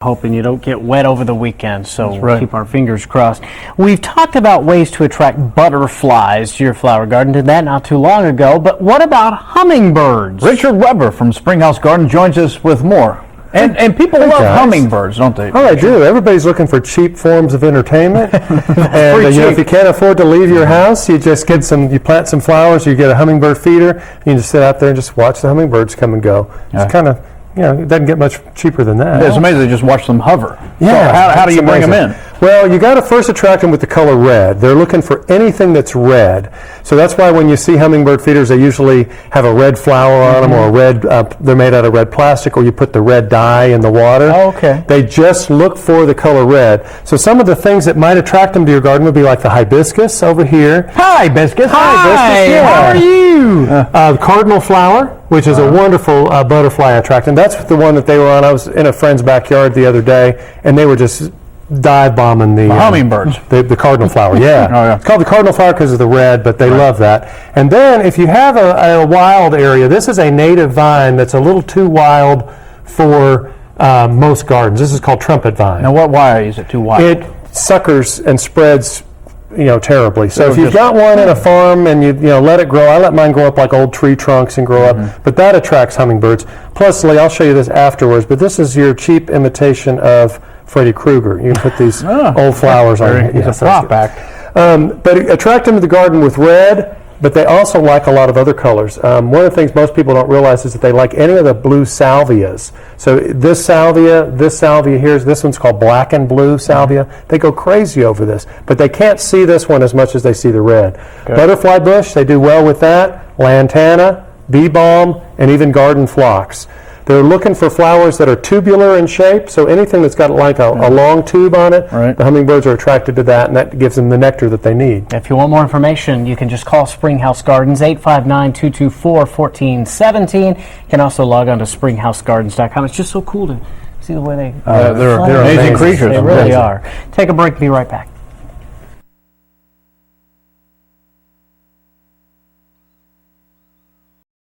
Hoping you don't get wet over the weekend, so we'll keep our fingers crossed. We've talked about ways to attract butterflies to your flower garden. Did that not too long ago, but what about hummingbirds? Richard Weber from Springhouse Garden joins us with more. And people love hummingbirds, don't they? Oh, they do. Everybody's looking for cheap forms of entertainment. And if you can't afford to leave your house, you just get you plant some flowers, you get a hummingbird feeder, and you just sit out there and just watch the hummingbirds come and go. It's kind of, it doesn't get much cheaper than that. It's amazing to just watch them hover. Yeah. So how do you bring them in? Well, you got to first attract them with the color red. They're looking for anything that's red. So that's why when you see hummingbird feeders, they usually have a red flower on them, or a red. They're made out of red plastic, or you put the red dye in the water. Oh, okay. They just look for the color red. So some of the things that might attract them to your garden would be like the hibiscus over here. Hi, hibiscus. Hi, Yeah. how are you? Cardinal flower, which is a wonderful butterfly attractant. That's the one that they were on. I was in a friend's backyard the other day, and they were just dive bombing the hummingbirds. The cardinal flower, yeah. It's called the cardinal flower because of the red, but they love that. And then if you have a wild area, this is a native vine that's a little too wild for most gardens. This is called trumpet vine. Now, why is it too wild? It suckers and spreads terribly. So if you've got one in a farm and you let it grow, I let mine grow up like old tree trunks and grow up, but that attracts hummingbirds. Plus, Lee, I'll show you this afterwards, but this is your cheap imitation of Freddy Krueger. You can put these old flowers on it. It's a flop back. But attract them to the garden with red, but they also like a lot of other colors. One of the things most people don't realize is that they like any of the blue salvias. So this salvia here, this one's called black and blue salvia. They go crazy over this, but they can't see this one as much as they see the red. Butterfly bush, they do well with that. Lantana, bee balm, and even garden phlox. They're looking for flowers that are tubular in shape, so anything that's got like a long tube on it, the hummingbirds are attracted to that, and that gives them the nectar that they need. If you want more information, you can just call Springhouse Gardens, 859-224-1417. You can also log on to springhousegardens.com. It's just so cool to see the way they they're amazing creatures. They really are. Take a break, be right back.